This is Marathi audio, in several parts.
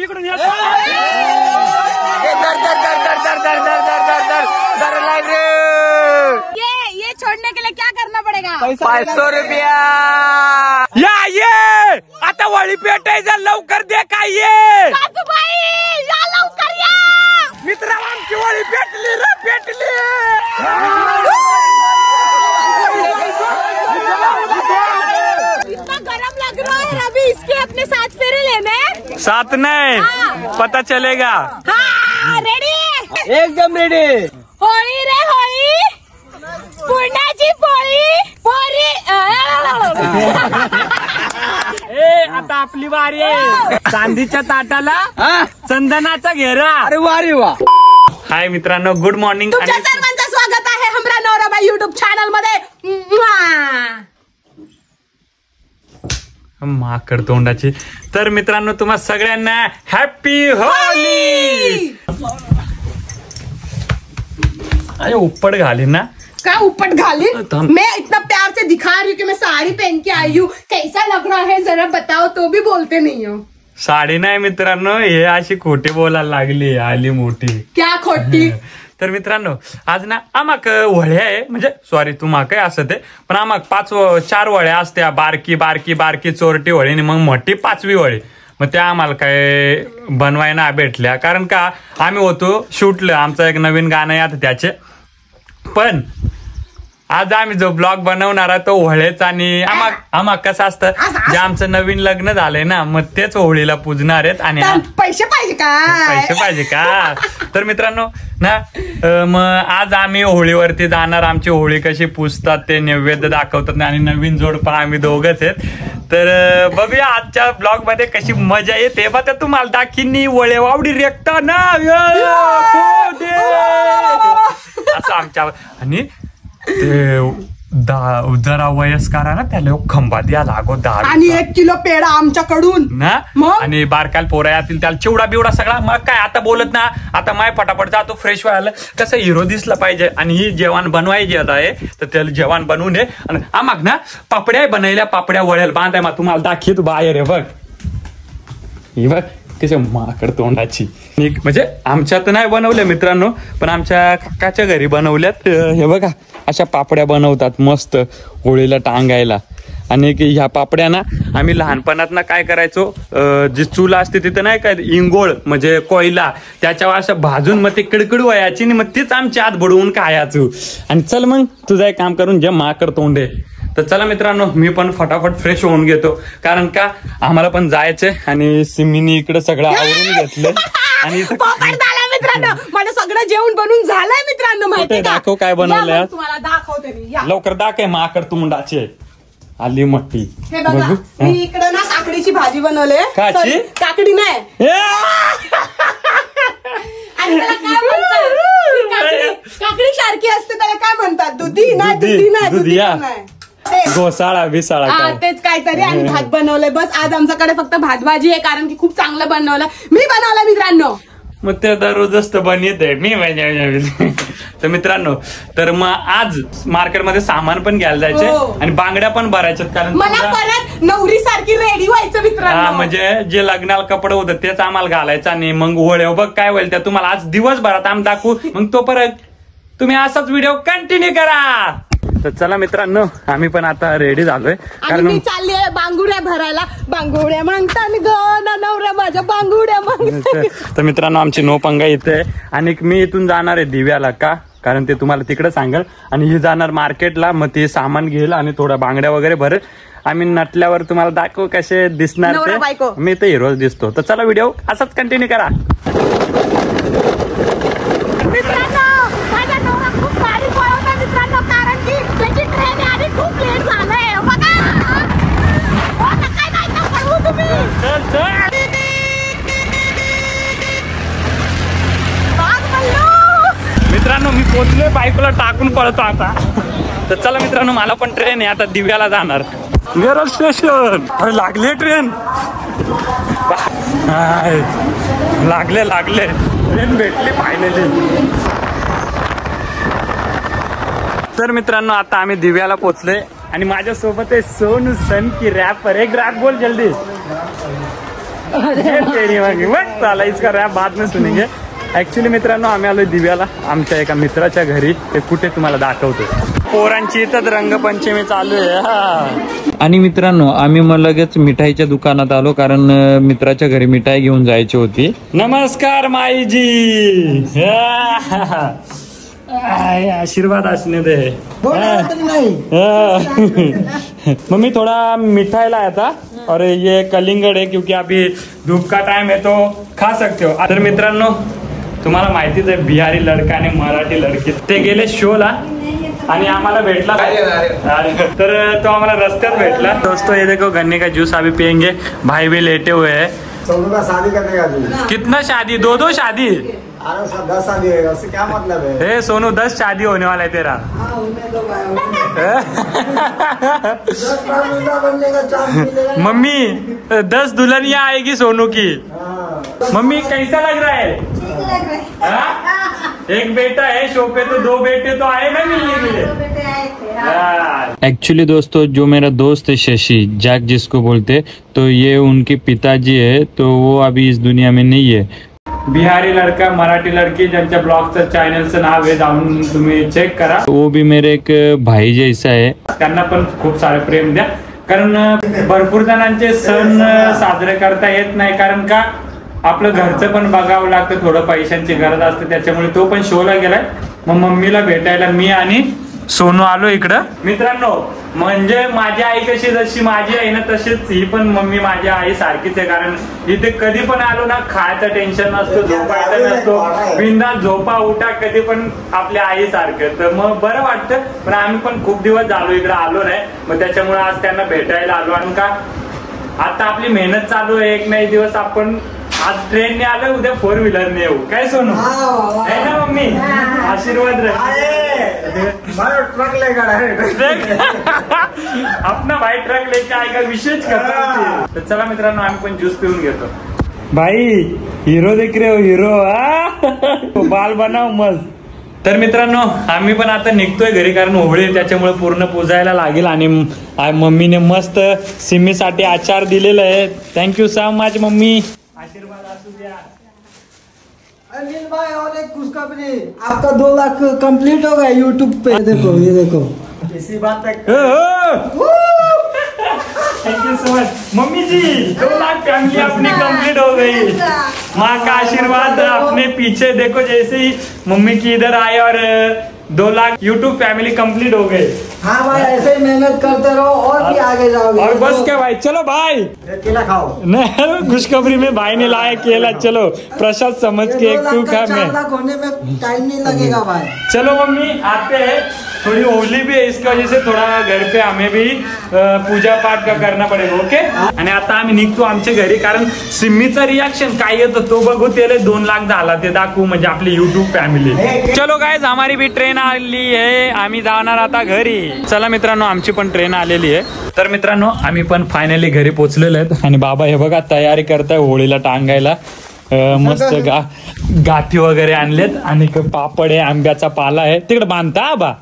इकडून ये छोड़ने के लिए क्या करना पड़ेगा? 500 रुपया। ये आता वळी पेटायचं लवकर दे काय ये लवकर या मित्र आमची वळी पेटली रे पेटली। इतना गरम लग रहा है अभी इसके अपने साथ फेरे लेने। साथ नहीं पता चलेगा। हाँ रेडी एकदम रेडी। होळी रे होळी पुरणाची पोळी पोरी आता आपली वारी आहे चांदीच्या ताटाला चंदनाचा घेरा। अरे वारी वा। हाय मित्रांनो गुड मॉर्निंग। तुमच्या सर्वांचं स्वागत आहे हमरा नवराबाई युट्यूब चॅनल मध्ये। माकड तोंडाची। तर मित्रांनो तुम्हा सगळ्यांना हॅपी होली। अरे उपट घाली ना क्या उपट घाली? मैं इतना प्यार से दिखा रही हूँ कि मैं साड़ी पहन के आई हूँ, कैसा लग रहा है जरा बताओ, तो भी बोलते नहीं हो। साडी नाही मित्रांनो हे अशी खोटी बोलायला लागली आली मोठी। क्या खोटी? तर मित्रांनो आज ना आमाक वळ्या आहे म्हणजे सॉरी तुम्हा काय असं ते पण आमाक 4 वळ्या असत्या बारकी बारकी बारकी चोरटी वळी आणि मग मोठी 5वी वळी। मग त्या आम्हाला काय बनवायला भेटल्या कारण का आम्ही होतो शूटलं आमचं एक नवीन गाणं आहे आता त्याचे। पण आज आम्ही जो ब्लॉग बनवणार आहे तो होळीचा आणि आम्हा कसं असतं जे आमचं नवीन लग्न झालंय ना मग तेच होळीला पूजणार आहेत आणि पैसे पाहिजे का? पैसे पाहिजे का? तर मित्रांनो ना मग आज आम्ही होळीवरती जाणार। आमची होळी कशी पूजतात ते नैवेद्य दाखवतात आणि नवीन जोडपा आम्ही दोघच आहेत। तर बघूया आजच्या ब्लॉग मध्ये कशी मजा येते बघा तुम्हाला दाखीनी वळे वावडी रेखता ना असं आमच्या आणि ते जरा वयस्कर ना त्याला खंबा द्या लागो आणि 1 किलो पेढा आमच्याकडून ना आणि बारकाल पोरा यातील त्याला चिवडा बिवडा सगळा। मग काय आता बोलत ना आता माय फटाफट जातो फ्रेश व्हायला कसं हिरो दिसला पाहिजे आणि ही जेवण बनवायची आहे तर त्याला जेवण बनवून दे। आणि आम्हाला ना पापड्या बनवल्या पापड्या वळेल बांधाय मग तुम्हाला दाखवतो बाहेर बघ ही बघ कशा माकड तोंडाची। म्हणजे आमच्यात नाही बनवल्या मित्रांनो पण आमच्या काकाच्या घरी बनवल्यात। हे बघा अशा पापड्या बनवतात मस्त होळीला टांगायला। आणि ह्या पापड्या ना आम्ही लहानपणात ना काय करायचो जी चूल असते तिथं नाही काय इंगोळ म्हणजे कोयला त्याच्यावर असं भाजून मग ते कडकड व्हायची आणि मग तीच आमच्या आत बुडवून खायचो। आणि चल मग तुझं एक काम करून जे माकड तोंडे तर चला मित्रांनो मी पण फटाफट फ्रेश होऊन घेतो कारण का आम्हाला पण जायचंय आणि सिमीनी इकडे सगळं आवरून घेतलं आणि मित्रांनो माझं सगळं जेवण बनवून झालंय मित्रांनो माहिती दाखव काय बनवलंय तुम्हाला दाखवते मी लवकर दाखव माकड तोंडाचे आली मोठी। हे बघा मी इकडे ना काकडीची भाजी बनवली। काकडी नाही आणि त्याला काय म्हणतात काकडी सारखी असते त्याला काय म्हणतात दुधी नाही घोसाळा विसाळा तेच काहीतरी आणि भात बनवलंय बस। आज आमच्याकडे फक्त भात भाजी आहे कारण की खूप चांगलं बनवलं मी बनवलं मित्रांनो। मग ते दररोजच तर बनवत आहे मी तर मित्रांनो तर मग आज मार्केटमध्ये सामान पण घ्यायला जायचे आणि बांगड्या पण भरायच्यात कारण मला परत नवरी सारखी रेडी व्हायचं मित्रांनो। म्हणजे जे लग्नाला कपडे होतं तेच आम्हाला घालायचं आणि मग होळी बघ काय होईल त्या तुम्हाला आज दिवसभरात आम्ही दाखवू मग तो परत तुम्ही असाच व्हिडिओ कंटिन्यू करा। तर चला मित्रांनो आम्ही पण आता रेडी झालोय कारण मी चालली आहे बांगुड्या भरायला। बांगुड्या मागतात ग नवऱ्या माझ्या बांगुड्या मागतात। तर मित्रांनो आमची नोपंगा इथे आणि मी इथून जाणार आहे दिव्याला का कारण ते तुम्हाला तिकडे सांगेल आणि ही जाणार मार्केटला मग ते सामान घेईल आणि थोड्या बांगड्या वगैरे भरेल। आम्ही नटल्यावर तुम्हाला दाखवू कसे दिसणार ते मी तर हिरोज दिसतो। तर चला व्हिडिओ असाच कंटिन्यू करा। मित्रांनो मी पोचलोय बायकोला टाकून पळतो आता। तर चला मित्रांनो मला पण ट्रेन आहे आता दिव्याला जाणार वेरल स्टेशन। अरे लागले ट्रेन लागले ट्रेन भेटली फायनली। तर मित्रांनो आता आम्ही दिव्याला पोचलोय आणि माझ्यासोबत आहे सोनू सन की रॅपर। एक रॅप बोल जल्दी। चला इसका रॅप बाद में सुनेंगे. ऍक्च्युली मित्रांनो आम्ही आलोय दिव्याला आमच्या एका मित्राच्या घरी. ते कुठे तुम्हाला दाखवतो. पोरांची इथंच रंगपंचमी चालू आहे. आणि मित्रांनो आम्ही मग लगेच मिठाईच्या दुकानात आलो कारण मित्राच्या घरी मिठाई घेऊन जायची होती. नमस्कार माईजी. आशीर्वाद असणे दे. मम्मी थोड़ा मिठाई लाया था और ये कलिंगड है क्योंकि अभी धूप का टाइम है तो खा सकते हो. तर मित्रांनो तुम्हाला माहितीच आहे बिहारी लड़का आणि मराठी लड़की ते गेले शोला आणि आम्हाला भेटला तर तो आम्हाला रस्त्यात भेटला. दोस्तों ये देखो गन्ने का जूस अभी पियेंगे. भाई भी लेटे हुए हैं. सोनू का शादी करने का कितना शादी? दो शादी? 10 शादी है. उससे क्या मतलब है? सोनू 10 शादी होने वाला है तेरा. बनने का चांस मिलेगा. मम्मी 10 दुल्हनियाँ आएगी सोनू की. मम्मी कैसा लग रहा है? एक बेटा है शो पे तो 2 बेटे तो आए ना मिलने के लिए. एक्चुअली दोस्तों जो मेरा दोस्त है शशि जैक जिसको बोलते तो ये उनके पिताजी है तो वो अभी इस दुनिया में नहीं है. बिहारी लड़का मराठी लड़की ज्यांच्या ब्लॉगचं चॅनलचं नाव आहे जाऊन तुम्ही चेक करा. वो भी मेरे एक भाई जैसा है. त्यांना पण खूप सारे प्रेम द्या कारण भरपूर जणांचे सण साजरे करता येत नाही कारण का आपलं घरचं पण बघावं लागतं. थोडं पैशांची गरज असते त्याच्यामुळे तो पण शोला गेलाय. मग मम्मीला भेटायला मी आणि सोनू आलो इकडं. मित्रांनो म्हणजे माझी आई कशी जशी माझी आई ना तशीच ही पण मम्मी माझी आई सारखीच आहे कारण इथे कधी पण आलो ना खायचं टेन्शन नसतो झोपायचं नसतो बिनधास्त झोपा उठा कधी पण आपल्या आई सारखं. तर मग बरं वाटतं. पण आम्ही पण खूप दिवस झालो इकडे आलो नाही मग त्याच्यामुळे आज त्यांना भेटायला आलो. आणि का आता आपली मेहनत चालू आहे. एक ना एक दिवस आपण आज ट्रेनने आलो उद्या 4 व्हीलरने येऊ. काय सोनू आहे ना मम्मी? आशीर्वाद ट्रक लेकर अपना भाई ट्रक लेके आएगा विशेष करता. तर चला मित्रांनो आम्ही पण ज्यूस पिऊन घेतो. भाई हिरो देख रे हो हिरो. बाल बनाव मस्त. तर मित्रांनो आम्ही पण आता निघतोय घरी कारण होळी त्याच्यामुळे पूर्ण पुजायला लागेल. आणि मम्मीने मस्त सिमीसाठी आचार दिलेला आहे. Thank you so much mummy. आशीर्वाद असू द्या. अनिल भाई और एक खुशखबरी आपका 2 लाख कंप्लीट हो गया यूट्यूब पे. देखो ये देखो इसी बात तक. Thank you so much mummy ji. 2 lakh family अपनी कंप्लीट हो गई. माँ का आशीर्वाद अपने पीछे देखो जैसे ही मम्मी की इधर आए और 2 लाख यूट्यूब फैमिली कंप्लीट हो गए. हाँ भाई ऐसे ही मेहनत करते रहो और भी आगे जाओगे. और बस क्या भाई चलो भाई केला खाओ. नहीं खुशखबरी में भाई ने लाया केला. चलो प्रसाद समझ के एक तू खा. 4 लाख होने में टाइम नहीं लगेगा भाई. चलो मम्मी आते हैं. थोड़ी होली भी है इसकी वजह से थोड़ा घर पे हमें भी पूजा पाठ का करना पड़ेगा. ओके. आणि आता आम्ही निघतो आमच्या घरी कारण सिम्मीचा रिएक्शन काय येतो तो बघू. त्याला 2 लाख झाला ते दाखवू म्हणजे आपली युट्यूब फॅमिली. चलो गाइस हमारी भी ट्रेन आली आहे. आम्ही जाणार आता घरी. चला मित्रांनो आमची पण ट्रेन आलेली आहे. तर मित्रांनो आम्ही पण फायनली घरी पोहोचलेलो आहेत. आणि बाबा हे बघा तयारी करताय होळीला टांगायला. मस्त गाठी वगैरे आणलेत आणि पापड आहे आंब्याचा पाला आहे तिकडे बांधता बा.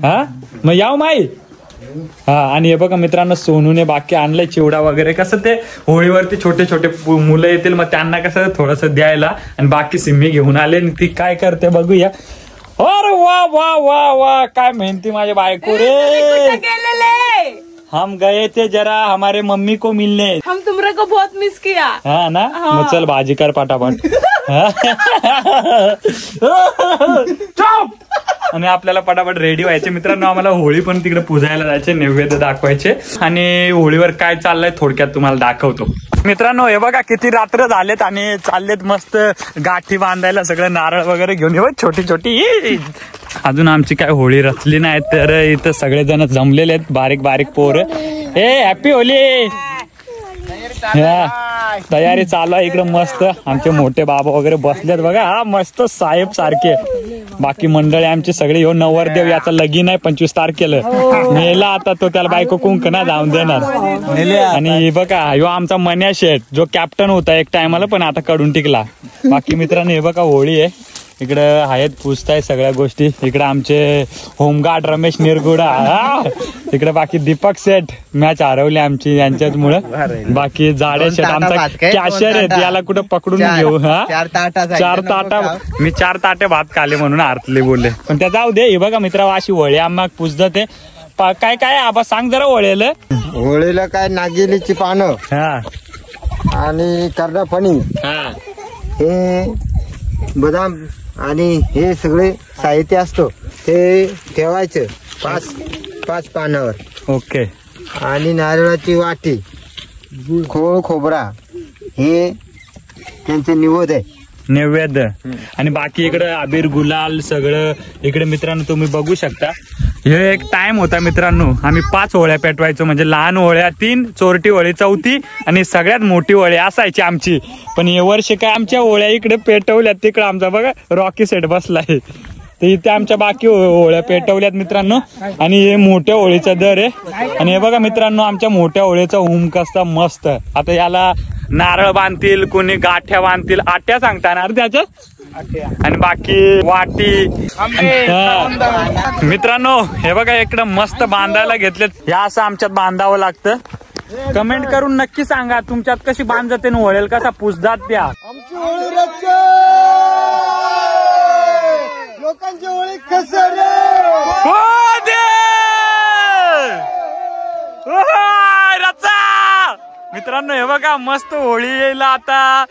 हा मग याव माई. हा आणि हे बघा मित्रांनो सोनूने बाकी आणलंय चिवडा वगैरे. कसं ते होळीवरती छोटे छोटे मुलं येतील मग त्यांना कसं थोडस द्यायला. आणि बाकी सिम्मी घेऊन आले ती काय करते बघूया. अरे वा वा वा वा काय मेहनती माझे बायको रे. हम गए थे जरा हमारे मम्मी को मिलने. हम तुमरे को बहुत मिस किया. हाँ ना. मग चल भाजी कर पटापट. चुप. आणि आपल्याला पटापट रेडी व्हायचे. मित्रांनो आम्हाला होळी पण तिकडे पुजायला जायचे नैवेद्य दाखवायचे. आणि होळीवर काय चाललंय थोडक्यात तुम्हाला दाखवतो. मित्रांनो हे बघा किती रात्र झालेत आणि चाललेत मस्त गाठी बांधायला सगळं नारळ वगैरे घेऊन. हे बघ छोटी छोटी. अजून आमची काय होळी रचली नाही तर इथं सगळेजण जमलेले आहेत बारीक बारीक पोर. Happy Holy. तयारी चालू आहे इकडे मस्त. आमचे मोठे बाबा वगैरे बसलेत बघा. हा मस्त साहेब सारखे. बाकी मंडळी आमची सगळे येऊन नवरदेव याचा लगीन आहे 25 तारखेला. मेला आता तो त्याला बायको कुंक ना जाऊन देणार. आणि बघा ह्यो आमचा मन्या शेठ जो कॅप्टन होता एक टायमाला पण आता कडून टिकला. बाकी मित्रांनो हे बघा होळी आहे. इकडं आहेत पुसताय सगळ्या गोष्टी. इकडे आमचे होमगार्ड रमेश निरगुडा, इकडे बाकी दीपक सेठ मॅच हरवली आमची यांच्याचमुळे. बाकी जाडे शेठ आमचा कॅशियर आहे, याला कुठं पकडून घेऊ. हा 4 ताटा मी 4 ताटे भात खाले म्हणून हरले बोलले, पण त्या जाऊ दे. हे बघा मित्रा अशी वळी आम्हा पुसत ते काय काय आबा सांग जरा वळेलं. होळीला काय नागिलीची पानं हा आणि कर्णफणी, हा हे बदाम आणि हे सगळे साहित्य असतो ते ठेवायचं 5 पानावर. ओके. आणि नारळाची वाटी, खोळ खोबरा हे त्यांचं निवद आहे, नैवेद्य. आणि बाकी इकडे अबीर गुलाल सगळं इकडे मित्रांनो तुम्ही बघू शकता. हे एक टाइम होता मित्रांनो, आम्ही 5 होळ्या पेटवायचो, म्हणजे लहान होळ्या 3, चोरटी होळी 4 आणि सगळ्यात मोठी होळी असायची आमची. पण हे वर्षी काय आमच्या होळ्या इकडे पेटवल्यात, तिकडे आमचा बघा रॉकी सेट बसलाय, तर इथे आमच्या बाकी होळ्या पेटवल्यात मित्रांनो. आणि हे मोठ्या होळीचा दर आहे. आणि हे बघा मित्रांनो आमच्या मोठ्या होळीचा हुम कसा मस्त. आता याला नारळ बांधतील, कोणी गाठ्या बांधतील, आट्या सांगता ना त्याच्या, आणि बाकी वाटी. मित्रांनो हे बघा इकडं मस्त बांधायला घेतलेत. या असं आमच्यात बांधावं लागतं. कमेंट करून नक्की सांगा तुमच्यात कशी बांधते होळेल, कसा पुसतात त्या. आमची होळी लोकांची होळी कसं मित्रांनो हे बघा मस्त होळी यायला आता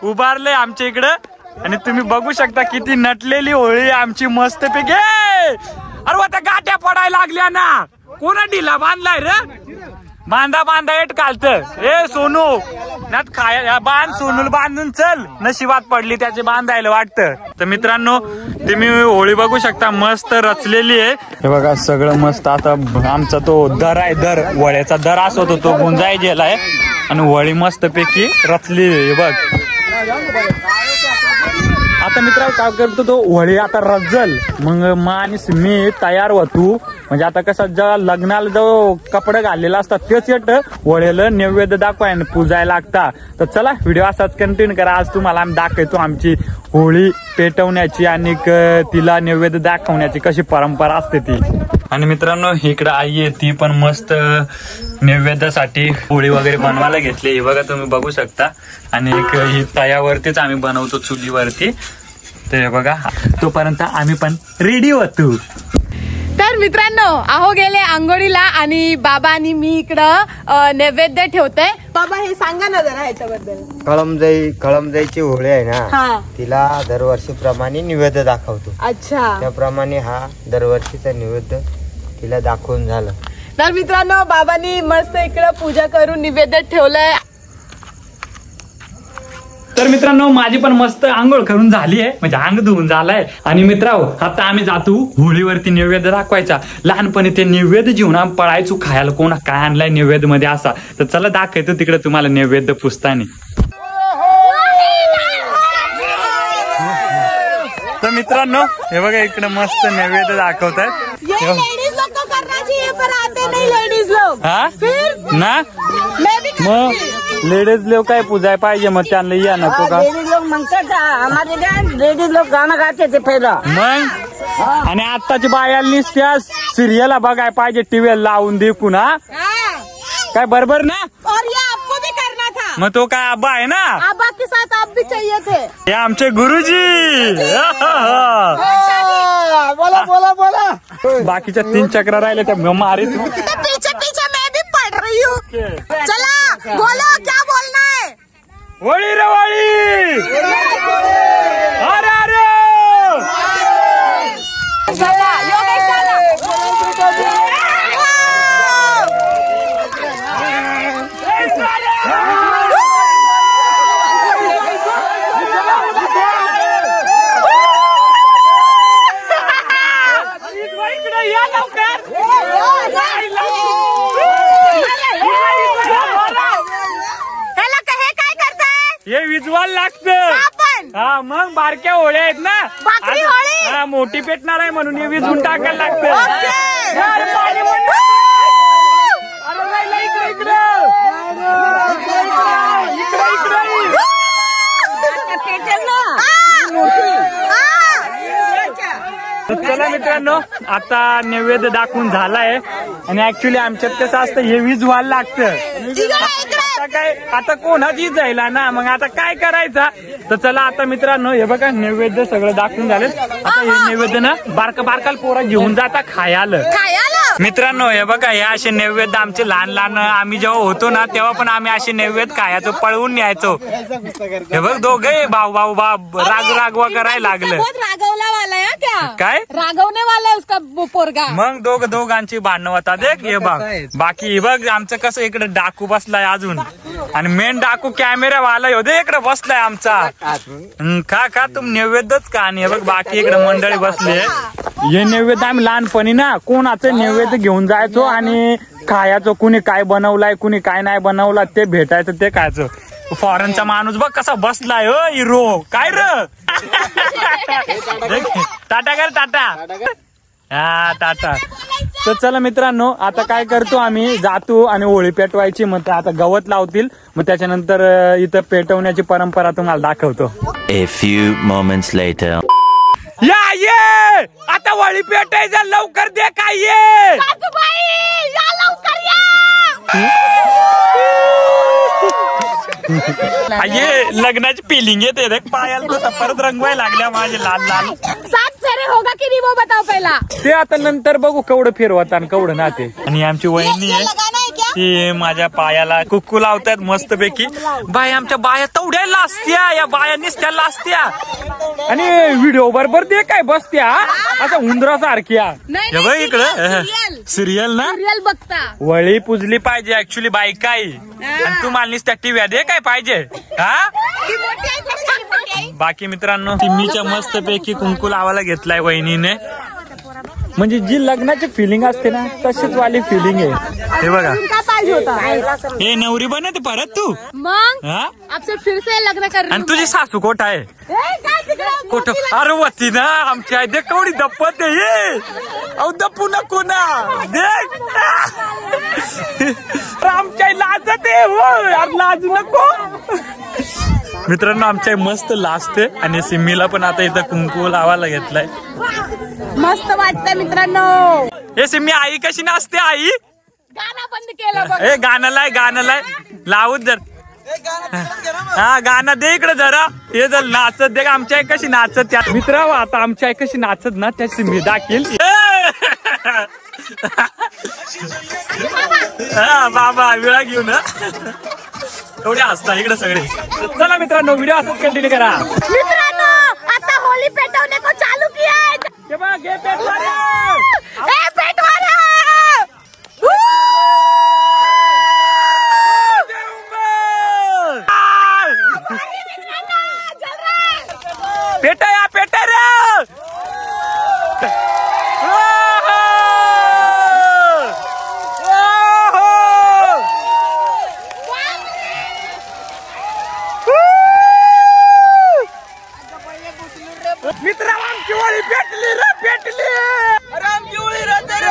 उभारले आमच्या इकडं. आणि तुम्ही बघू शकता किती नटलेली होळी आमची मस्त पैकी. अरे त्या गाठ्या पडायला लागल्या ना, कोणा ढिला बांधलाय रे, बांधा एट कालत. ए सोनू नात खाया बांध, सोनूला बांधून चल, नशिबात पडली त्याचे बांधायला वाटतं. तर मित्रांनो तुम्ही होळी बघू शकता मस्त रचलेली आहे. हे बघा सगळं मस्त. आता आमचा तो दर आहे, दर वळ्याचा दर असतो तो गुंजाय गेलाय आणि होळी मस्त पैकी रचली आहे बघ. आता मित्र काय करतो तो होळी आता रजल, मग मा आणि मी तयार होतो. म्हणजे आता कसं जेव्हा लग्नाला जो कपडे घाललेला असतात तेच येत होळीला नैवेद्य दाखवाय पूजायला लागता. तर चला व्हिडिओ असाच कंटिन्यू करा. आज तुम्हाला आम्ही दाखवतो आमची होळी पेटवण्याची आणि तिला नैवेद्य दाखवण्याची कशी परंपरा असते ती. आणि मित्रांनो इकडे आई आहे, ती पण मस्त नैवेद्यासाठी होळी वगैरे बनवायला घेतली. हे बघा तुम्ही बघू शकता. आणि एक ही तयावरतीच आम्ही बनवतो चुलीवरती. तर हे बघा तोपर्यंत आम्ही पण रेडी होतो. तर मित्रांनो आहो गेले आंघोळीला आणि बाबा आणि मी इकडं नैवेद्य ठेवतोय. बाबा हे सांगा ना जरा ह्याच्याबद्दल. कळमजाईची होळी आहे ना, तिला दरवर्षीप्रमाणे नैवेद्य दाखवतो. अच्छा, त्याप्रमाणे हा दरवर्षीचा नैवेद्य तिला दाखवून झालं. तर मित्रांनो बाबांनी मस्त इकडं पूजा करून नैवेद्य ठेवलंय. तर मित्रांनो माझी पण मस्त आंघोळ करून झाली आहे, म्हणजे अंग धुवून झालाय. आणि मित्रांनो आता आम्ही जातो होळीवरती नैवेद्य दाखवायचा. लहानपणी ते नैवेद्य जेवण पळायचो खायला, कोणा काय आणलाय नैवेद्य मध्ये असा. तर चला दाखवतो तिकडे तुम्हाला नैवेद्य पुसताना. तर मित्रांनो हे बघा इकडे मस्त नैवेद्य दाखवतात. हा ना मग लेडीज लोक काय पूजाय पाहिजे, मग त्यांना या नको का. लेडीज लोक म्हणतात लेडीज लोक गाणं गाते ते पहिलं मग. आणि आत्ताची बायांनीच त्या सिरियल बघाय पाहिजे टीव्ही लावून देखून. हा काय बरोबर ना. और ये आपको भी करना था. मग तो काय आबा आहे ना, आबा के साथ आप भी चाहिए थे. हे आमचे गुरुजी. बोला बाकीच्या 3 चक्र राहिले त्या मारीत. पीछे पीछे मैं भी पढ़ रही हूँ. चला बोलो क्या बोलना है. होळी रे होळी. अरे अरे हे विजवाल लागतं. हा मग बारक्या होळ्या आहेत ना, हा मोठी पेटणार आहे म्हणून हे विजवून टाकायला लागतं. चला मित्रांनो, आता नैवेद्य दाखवून झालाय आणि ऍक्च्युली आमच्यात कसं असतं हे वीज व्हायला लागतं. आता काय आता कोणाची जायला ना, मग आता काय करायचा. तर चला आता मित्रांनो, हे बघा नैवेद्य सगळं दाखवून झाले. आता हे नैवेद्य ना बारकाल पोरा घेऊन जाता खायला. मित्रांनो हे बघा, हे असे नैवेद्य आमचे लहान लहान आम्ही जेव्हा होतो ना तेव्हा पण आम्ही असे नैवेद्य खायचो, पळवून न्यायचो. हे बघ दोघे भाऊ रागवा करायला लागलं. रागवला वाला है क्या? काय रागवने वाला है उसका पोरगा. मग दोघांची भांडणं होतात. देख हे बघ, बाकी बघ आमचं कसं इकडे डाकू बसलाय अजून, आणि मेन डाकू कॅमेरा वाला होते इकडे बसलाय आमचा. खा तुम नैवेद्यच का. आणि बघ बाकी इकडे मंडळी बसले. हे नैवेद्य आम्ही लहानपणी ना कोणाचं नैवेद्य घेऊन जायचो आणि खायचो. कुणी काय बनवलाय कुणी काय नाही बनवला ते भेटायचं ते खायचं. फॉरेनचा माणूस बघ कसा बसलाय. हिरो काय र टाटा कर टाटा. हा टाटा. तर चला मित्रांनो, आता काय करतो आम्ही जातो आणि होळी पेटवायची. मग आता गवत लावतील, मग त्याच्यानंतर इथं पेटवण्याची परंपरा तुम्हाला दाखवतो. A few moments later. ये आता होळी पेटायचं, लवकर दे काय ये. ये लग्नाची फिलिंग येते रे पायाला. तर परत रंगवायला लागल्या माझे लाल लाल. 7 फेरे होगा की नहीं वो बताओ पहिला. ते आता नंतर बघू केवढं फिरवत आणि केवढं नाते. आणि आमची वहिनी आहे ती माझ्या पायाला कुक्कू लावतात मस्त पैकी. बाय आमच्या बाया तेवढ्या लाजत्या, या बाया निसत्या लाजत्या आणि व्हिडिओ बरोबर ते काय बसत्या असं उंदरासारख्या. हे बघ इकडं सिरियल ना, सिरियल बघता. वळी पुजली पाहिजे ऍक्च्युली बायकाई. आणि तुम्हाला निसत्या टीव्या दे काय पाहिजे हा. बाकी मित्रांनो, टिम्मीच्या मस्त पैकी कुंकू लावायला घेतलाय वहिनीने. म्हणजे जी लग्नाची फिलिंग असते ना तशीच वाली फिलिंग आहे. हे बघा, हे नवरी बनते परत तू मग आपसे फिर से लग्न कर. आणि तुझी सासू कोट आहे कोट. अरे वती ना आमची आई देख केवढी दप्पत आहे. अहो दप्पू नको ना देख. आमच्या आई लाजत आहे. हो लाज नको. मित्रांनो आमच्या मस्त लाजते. आणि सिम्मीला पण आता इथं कुंकू लावायला घेतलाय. मस्त वाटतंय मित्रांनो. हे सिम्मी आई कशी नाचते. आई गाणं बंद केलं बघ. हे गाणं लाय लावूच जर. हा गाणं दे इकडे जरा. हे जर नाचत दे. आमच्या आई कशी नाचत त्या मित्र. आता आमच्या आई कशी नाचत ना त्या सिम्मी दाखील. हा बाबा विळा घेऊन एवढे हसता इकडे सगळे. चला मित्रांनो व्हिडिओ असंच कंटिन्यू करा. मित्रांनो आता होली पेटवणे को चालू किया है. हे बघ हे पेटवा रे. ए पेटवा रे. पेटा या पेटा रे. मित्र आमची होळी पेटली रे पेटली. अरे आमची होळी राहते रे.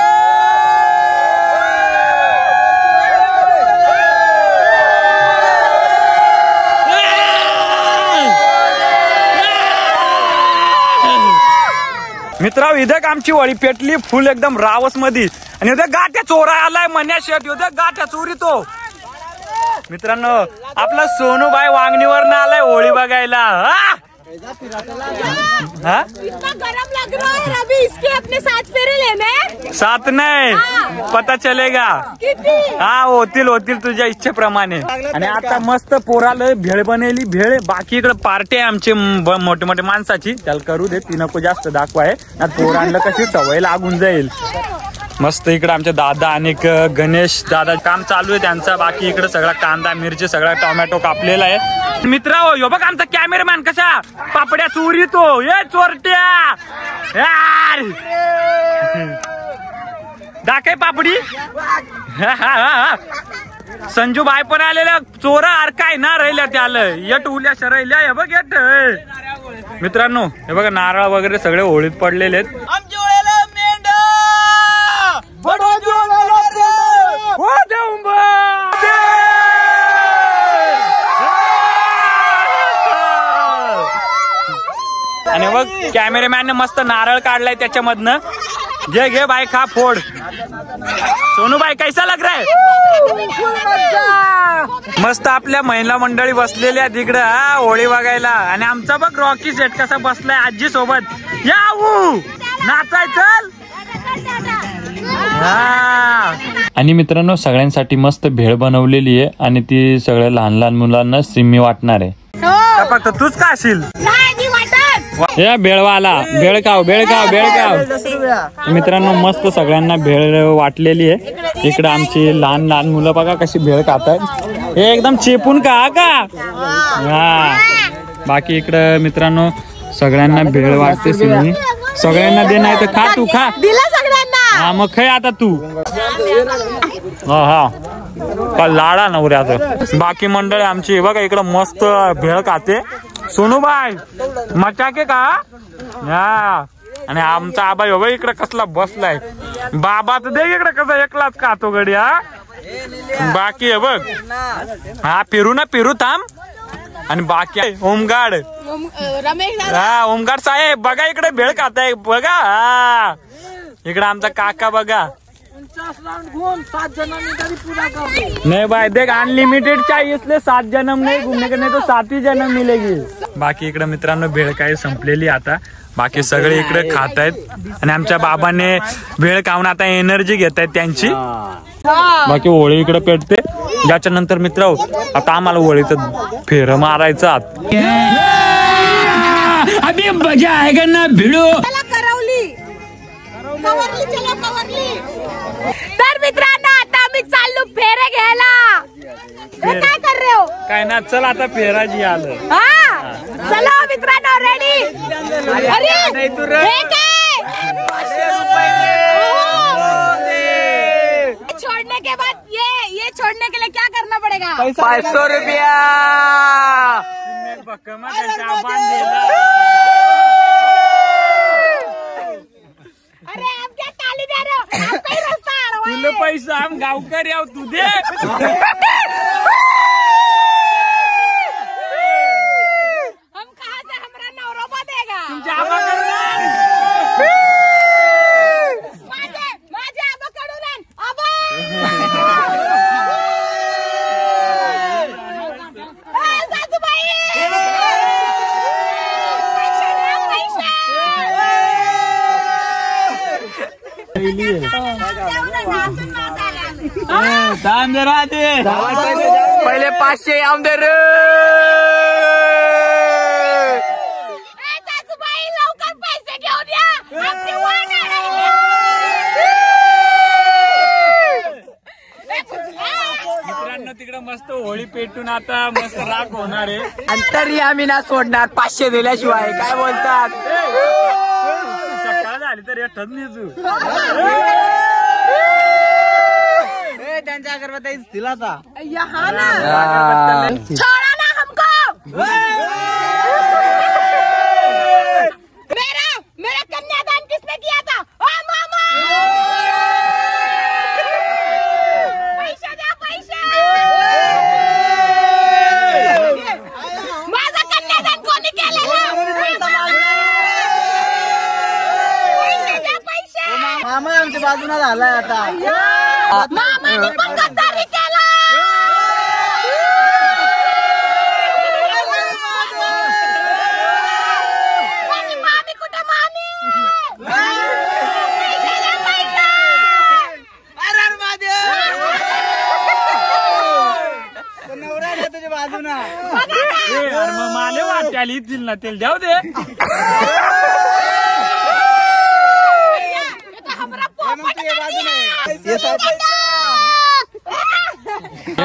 मित्रांनो इथं आमची होळी पेटली फुल एकदम रावस मध्ये. आणि उद्या गाठ्या चोरा आलाय मन्या शेट. उद्या गाठ्या चोरी तो. मित्रांनो आपला सोनूबाई वांगणीवर ना आलाय होळी बघायला. इतना गरम लग रहा है अभी. इसके अपने 7 फेरे लेने. 7 नाही पता चलेगा. हा होतील तुझ्या इच्छेप्रमाणे. आणि आता मस्त पोराला भेळ बनेली भेळ. बाकी इकडे पार्टी आहे आमची मोठे मोठे माणसाची. त्याला करू दे ती नको जास्त दाखवाय ना. पोरांना कशी सवय लागून जाईल. मस्त इकडे आमचे दादा आणि गणेश दादा काम चालू आहे त्यांचा. बाकी इकडे सगळा कांदा मिरची सगळा टोमॅटो कापलेला आहे. मित्र हो बघ आमचा कॅमेरामॅन कसा पापड्या चोरी तो. ये चोरट्या यार दाखय पापडी. संजू बाय पण आलेल्या चोरा अर काय ना राहिल्या त्याला. यट उल्या शरायल्या. हे बघ यट. मित्रांनो हे बघा नारळ वगैरे सगळे होळीत पडलेले आहेत. आणि बघ कॅमेरामॅनने मस्त नारळ काढलाय त्याच्यामधनं. घे घे बाई, खा, फोड. सोनू बाई कैसा लग रहा है? मस्त आपल्या महिला मंडळी बसलेल्या तिकडं होळी बघायला. आणि आमचा बघ रॉकी सेट कसा बसलाय आजी सोबत. याऊ नाचाय चल. आणि मित्रांनो सगळ्यांसाठी मस्त भेळ बनवलेली आहे आणि ती सगळ्या लहान लहान मुलांना सिमी वाटणार आहे. फक्त तूच का असेल या भेळवाला. भेळ खाव भेळ खाव भेळ खाव. मित्रांनो मस्त सगळ्यांना भेळ वाटलेली आहे. इकडे आमची लहान लहान मुलं बघा कशी भेळ खातात. हे एकदम चेपून का हा. बाकी इकडं मित्रांनो सगळ्यांना भेळ वाटते सिमी. सगळ्यांना दे नाही तर खा, तू खा. दिला सगळ्यांना. हा मग खाय आता तू. हा लाडा नवऱ्याचं. बाकी मंडळी आमची बघा इकडं मस्त भेळ खाते. सोनूबाई मचाके का. आणि आमचा आबा बाबा इकडे कसला बसलाय. बाबा तर दे इकडे कसा एकलाच खातो गडी. हा बाकी आहे बघ. हा फिरू ना फिरू थांब. आणि बाकी आहे होमगार्ड हा होमगार्ड साहेब बघा इकडे भेळ खाताय बघा. हा इकडे आमचा काका बघा. 49 राउंड घूम 7 जन्म में कभी पूरा कर दे. नहीं भाई देख अनलिमिटेड चाहिए इसलिए 7 जन्म नहीं घूमने के, नहीं तो 7 ही जन्म मिलेगी. बाकी इकडे मित्रांनो भेळ काय संपलेली आता. बाकी सगळे इकडे खात आहेत आणि आमच्या बाबाने भेळ खाऊन आता एनर्जी घेत आहेत त्यांची. बाकी होळी इकडे पेटते. याच्या नंतर मित्र आता आम्हाला होळीचं फेर मारायचं आत. अभी मजा आएगा ना भिडो. तर मित्रांनो आता आम्ही चाललो फेरे घ्यायला. काय कर रहे हो? काय ना चल आता फेराजी आलं. हा चलो मित्रांनो रेडी. अरे हे काय छोड़ने के बाद ये छोड़ने के लिए क्या करना पड़ेगा? 500 रुपया. अरे आप क्या ताली दे रहे हो? आपका ही रास्ता आ रहा है. तुला पैसा हम गावकर याव तू दे. हम कहाँ से हमारा नौरोबा देगा? तुमच्या आबा करणार. माझे आबा कडून आबा. सासूबाई दाम जरा दे. पहिले 500 आमदार. सासूबाई लवकर पैसे घेऊन या. आमची वाट अडकली. मित्रांनो तिकडे मस्त होळी पेटून आता मस्त राग होणार आहे. अंतरी आम्ही ना सोडणार 500 दिल्याशिवाय. काय बोलतात? सकाळ झाली तर येतच निजू. त्यांच्या अगरबत्ती दिला था. यहाँ ना छोड़ा ना हमको. मेरा कन्यादान किसने किया था? ओ मामा. पैसे द्या पैसे. माझं कन्यादान कोणी केलेलं? पैसे द्या पैसे. मामा आमच्या बाजूला झालाय आता. मामाने पण गद्दारी केला. माझी मामी कुठे मामी? नवरा तुझ्या बाजूना. मग माले वाट्याला येतील ना तेल द्याव दे.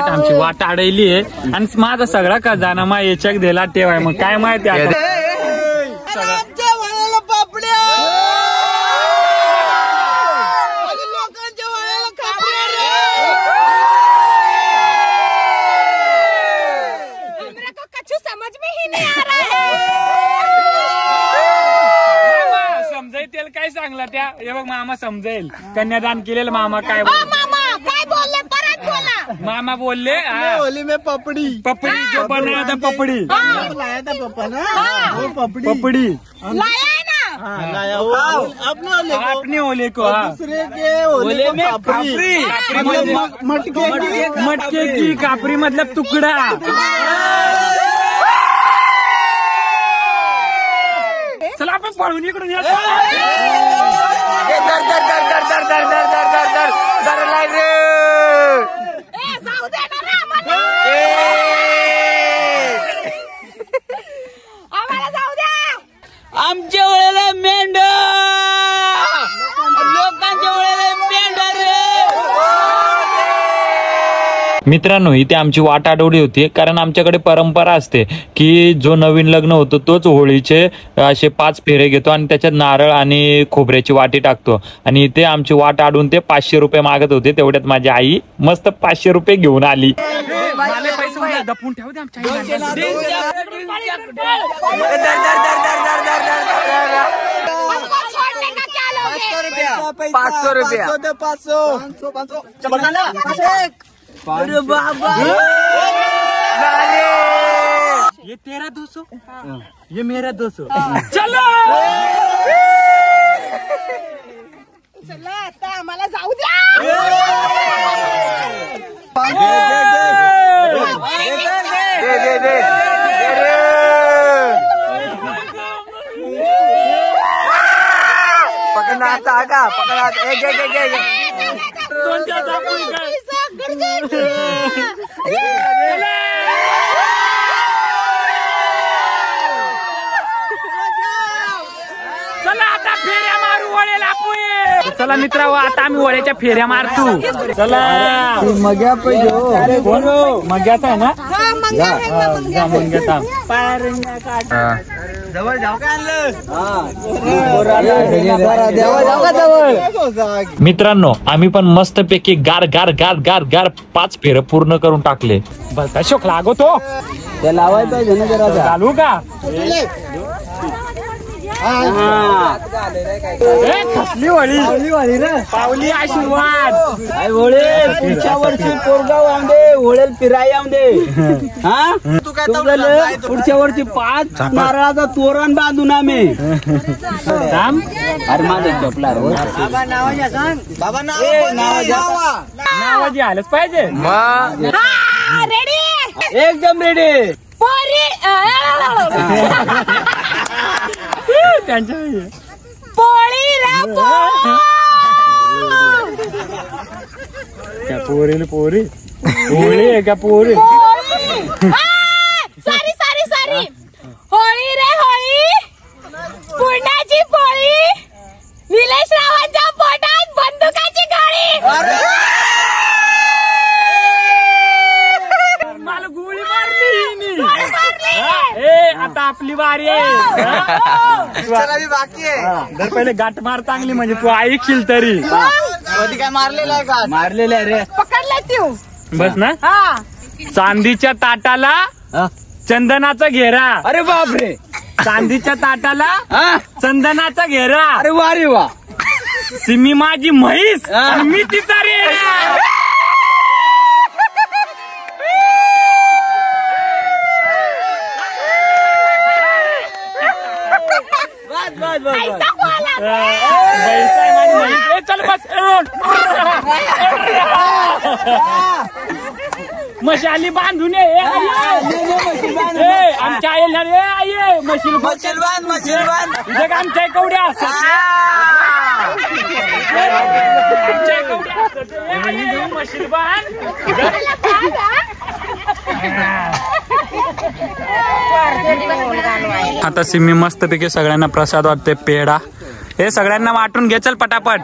आमची वाट अडली आहे आणि माझा सगळा खजाना मा याच्याक दिला ठेवाय. मग काय माहिती आता आमच्या वयाला पापड्या. लोकांच्या वयाला खापड्या रे. मेरे को कुछ समझ में ही नहीं आ रहा है. समजाईल त्याला काय सांगला त्या. हे बघ मामा समजाईल. कन्यादान केलेलं मामा काय मामा काय बोलले? परत बोला. मामा बोलले होली में पपड़ी. पपड़ी जो बनाया था पपड़ी. लाया था पप्पा ना. वो पपड़ी. पपड़ी लाया है ना. अपने ओले को दूसरे के ओले में कापरी मटके की कापरी मतलब टुकड़ा। चला आपण पळून इकडून या। आमच्या वेळेला मेंढ, लोकांच्या वेळेला मेंढ रे। मित्रांनो, इथे आमची वाट अडवली होती, कारण आमच्याकडे परंपरा असते की जो नवीन लग्न होतो तोच होळीचे असे 5 फेरे घेतो आणि त्याच्यात नारळ आणि खोबऱ्याची वाटी टाकतो। आणि इथे आमची वाट अडवून ते 500 रुपये मागत होते, तेवढ्यात माझी आई मस्त 500 रुपये घेऊन आली। दपून ठेव दे आमच्या 500 रुपया 500 अरे बाबा ये तेरा 200, ये मेरा 200। चलो चला आता आम्हाला जाऊ द्या। पकड़ना आगा पकड़ा चला आता फेऱ्या मारू वळेला आपण। चला मित्रांनो, आता आम्ही वळ्याच्या फेऱ्या मारतो। चला मग्या पाहिजे कोण मग्याचा आहे ना? मंग्याचा जवळ जाऊ का आणलं मित्रांनो, आम्ही पण मस्त पैकी गार गार गार गार गार 5 फेरे पूर्ण करून टाकले। बस शोक लागतो ते लावायचं पाहिजे ना जरा चालू का? कसली वळी रे पावली आशीर्वाद होळे पुढच्या वर्षी पोरगाव आमदे होळेल फिराय आमदे हा तू काय पुढच्या वर्षी 5 नारळाचा तोरण बांधून आम्ही अरे माझं झोपला बाबा नावाच्या सांग बाबा नावाजी आलंच पाहिजे। रेडी एकदम रेडी पोरी त्यांच्या पोळी रे क्या पोरी पोरी पोळी आहे का पोरी? सॉरी सॉरी सॉरी होळी रे होळी, पुण्याची पोळी, निलेश रावांच्या पोटात बंदुकाची गोळी। मला गोळी मारली आता आपली बारी आहे। बाकी आहे जर पहिले गाठ मार चांगली म्हणजे तू ऐकशील तरी। कधी काय मारलेला आहे का? मारलेला आहे रे पकडलाय तू बस ना। हा चांदीच्या ताटाला चंदनाचा घेरा। अरे बापरे चांदीच्या ताटाला चंदनाचा घेरा। अरे वा रे वा सिमी माझी म्हैस आणि मी तिचा रे। चल बस मशाली बांधून आमच्या आईला रे आई मशील बांध आमच्या कवड्या मशील बांध। आता सिमी मस्त पैकी सगळ्यांना प्रसाद वाटते, पेढा हे सगळ्यांना वाटून घे, चल पटापट।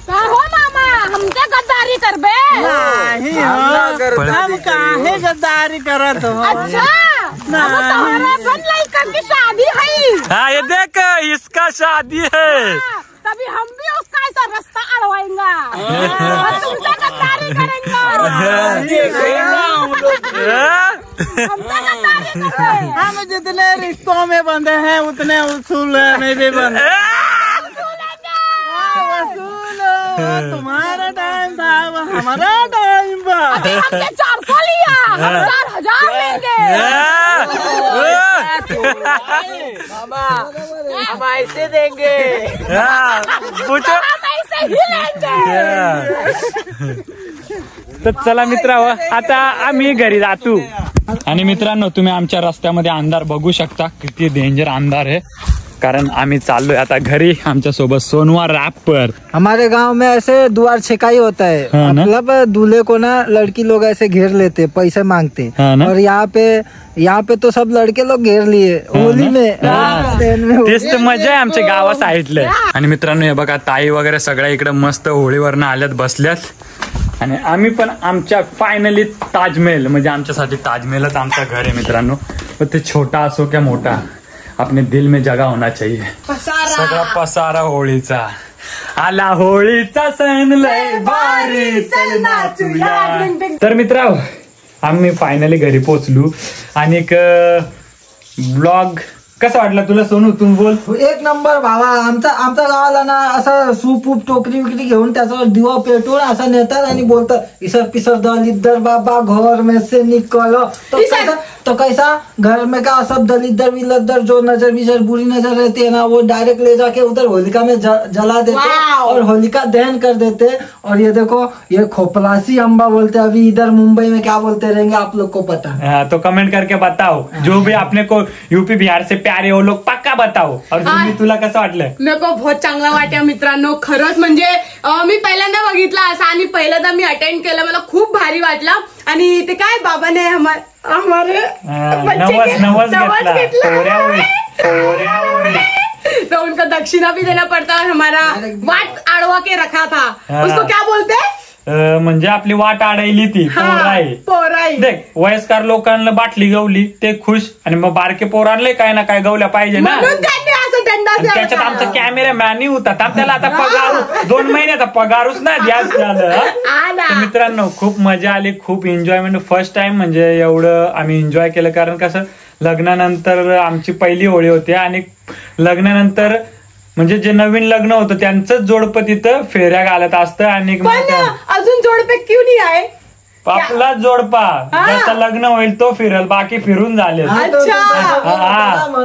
हो मामा हमच्या गद्दारी कर बे। हम काहे गद्दारी करत हो? अच्छा तुम्हारा पण लड़का की शादी है। हाँ ये देख इसका शादी है। तभी हम भी उसका ऐसा रास्ता अड़वाएंगे और तुमसे गद्दारी करेंगे। हम जितने रिश्तों में बंधे हैं उतने उसूल में भी बंधे। तुम्हारा टाइम था हमारा टाइम था। 400 लिया 4000 1000 लेंगे। हम ऐसे देंगे। पूछो हम ऐसे ही लेंगे। तर चला मित्रांनो, आता आम्ही घरी जातो. आणि मित्रांनो, तुम्ही आमच्या रस्त्यामध्ये अंधार बघू शकता, किती डेंजर अंधार आहे. कारण आम्ही चाललोय आता घरी. आमच्या सोबत सोनवा रॅपर. हमारे गांव में ऐसे द्वार छेकाई होता है, हाँ ना? मतलब दूल्हे को ना लड़की लोग ऐसे घेर लेते, पैसे मांगते, हाँ ना? और यहाँ पे तो सब लड़के लोग घेर लिए होली में. तेच तर मजा आहे आमच्या गावा साईडले. आणि मित्रांनो, हे बघा ताई वगैरे सगळ्या इकडे मस्त होळीवरनं आल्यात, बसल्यात. आणि आम्ही पण आमच्या फायनली ताजमहल, म्हणजे आमच्यासाठी ताजमहलच आमचं घर आहे मित्रांनो. ते छोटा असो क्या मोठा, अपने दिल में जगह होना चाहिए. सगळा पसारा होळीचा आला, होळीचा सण लय भारी, चल नाचूया. तर मित्रांनो, आम्ही फायनली घरी पोहोचलो. आणि एक ब्लॉग कसं वाटलं तुला सोनू, तू बोल. एक नंबर भावा. आमच्या गावाला ना असं सूप उप टोकरी विकरी घेऊन त्याच्यावर दिवा पेटवून असं नेतात आणि बोलतात इसर पिसर दलिद्दर बाबा घर में से निकलो. तो कैसा घर में का सब दलिद्दर विलद्दर जो नजर विजर बुरी नजर रहती है ना, वो डायरेक्ट ले जाके उधर होलिका में जला देते और होलिका दहन कर देते. और ये देखो, ये खोपलासी अम्बा बोलते, अभी इधर मुंबई में क्या बोलते रहेंगे आप लोग को पता. तो कमेंट करके बताओ, जो भी आपने को यूपी बिहार से प्यारे वो लोग पक्का बताओ. और तुला कसं वाटलं? मेरे को बहुत चांगला वाटलं मित्रांनो. खरंच म्हणजे मी पहिल्यांदा बघितला असा आणि पहिल्यांदा मी अटेंड केलं, मला खूप भारी वाटलं. आणि ते काय बाबाने हमारे नवस तो उनका दक्षिणा भी देना पड़ता है. हमारा वाट आड़वा के रखा था, उसको क्या बोलते? म्हणजे आपली वाट अडवली ती पोराई. देख, वयस्कर लोकांना बाटली गवली ते खुश, आणि मग बारके पोरांना काय ना काय गवल्या पाहिजे ना. त्याच्यात आमचा कॅमेरामॅन होता, त्याला आता पगार 2 महिन्याचा पगारच नाही द्यास झालं. मित्रांनो, खूप मजा आली, खूप एन्जॉयमेंट. फर्स्ट टाइम म्हणजे एवढं आम्ही एन्जॉय केलं. कारण कसं, लग्नानंतर आमची पहिली होळी होती. आणि लग्नानंतर म्हणजे जे नवीन लग्न होतं त्यांचंच जोडपं तिथं फेऱ्या घालत असतं. आणि अजून जोडपे क्यों नाही आहे? आपला जोडपा ज्याचं लग्न होईल तो फिरल, बाकी फिरून झाले.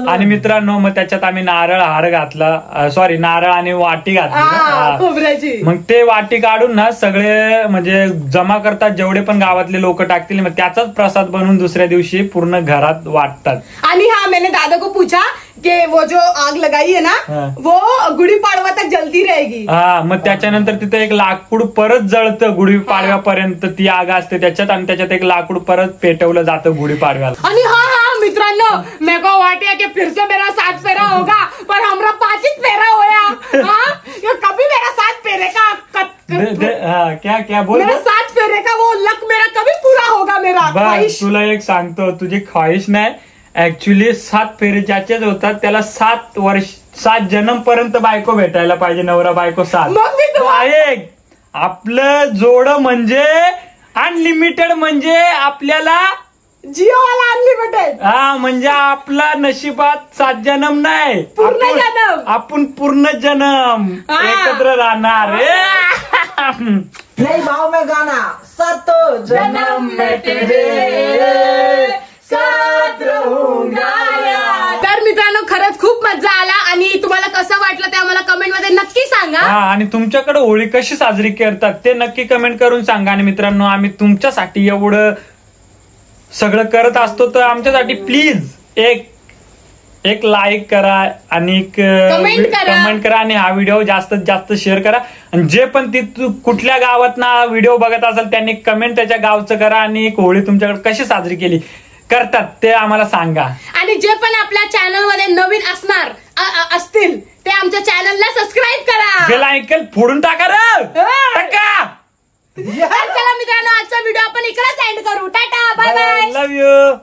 आणि मित्रांनो, मग त्याच्यात आम्ही नारळ हार घातला, सॉरी नारळ आणि वाटी घातली. मग ते वाटी काढून ना सगळे म्हणजे जमा करतात, जेवढे पण गावातले लोक टाकतील, मग त्याचाच प्रसाद बनवून दुसऱ्या दिवशी पूर्ण घरात वाटतात. आणि हा मैंने दादा को पूछा कि वो जो आग लगाई है ना, वो गुड़ी पाडवा तक जलती रहेगी. मग त्याच्यानंतर तिथे एक लाकूड परत जळतं गुढी पाडव्यापर्यंत, ती आग असते त्याच्यात. आणि त्याच्यात एक लाकूड परत पेटवलं जातं गुढी पाडव्याला. आणि हा मित्रांनो, मेरे को वाटे कि फिर से मेरा 7 फेरा होगा, पर हमारा 5 ही फेरा होया. कभी मेरा 7 फेरे का क्या क्या बोल, मेरा 7 फेरे का वो लक मेरा कभी पूरा होगा मेरा. बस तुला एक सांगतो, तुझी ख्वाहिश नाही, ऍक्च्युली 7 फेरे ज्याचेच होतात त्याला 7 वर्ष 7 जन्म पर्यंत बायको भेटायला पाहिजे, नवरा बायको 7. ऐक, आपलं जोड म्हणजे अनलिमिटेड, म्हणजे आपल्याला जिओ वाला अनलिमिटेड. म्हणजे आपला नशिबात 7 जन्म नाही, पूर्ण जन्म. आपण पूर्ण जन्म एकत्र राहणार. नहीं भाव में गाना 7 जन्म में तेरे साथ रहूंगा. तर मित्रांनो, खरंच खूप मजा आला. आणि तुम्हाला कसं वाटलं ते आम्हाला कमेंट मध्ये नक्की सांगा. आणि तुमच्याकडे होळी कशी साजरी करतात ते नक्की कमेंट करून सांगा. आणि मित्रांनो, आम्ही तुमच्यासाठी एवढं सगळं करत असतो, तर आमच्यासाठी प्लीज एक लाईक करा आणि कमेंट करा आणि हा व्हिडिओ जास्तीत जास्त शेअर करा. आणि जे पण ती कुठल्या गावात ना व्हिडिओ बघत असेल त्यांनी कमेंट त्याच्या गावचं करा. आणि एक होळी तुमच्याकडे कशी साजरी केली करतात ते आम्हाला सांगा. आणि जे पण आपल्या चॅनल मध्ये नवीन असतील ते आमच्या चॅनलला सबस्क्राईब करा, बेल आयकॉन फोडून टाका रे. चला मित्रांनो, आजचा व्हिडिओ आपण इकडेच एंड करू. Tata, bye bye, love you.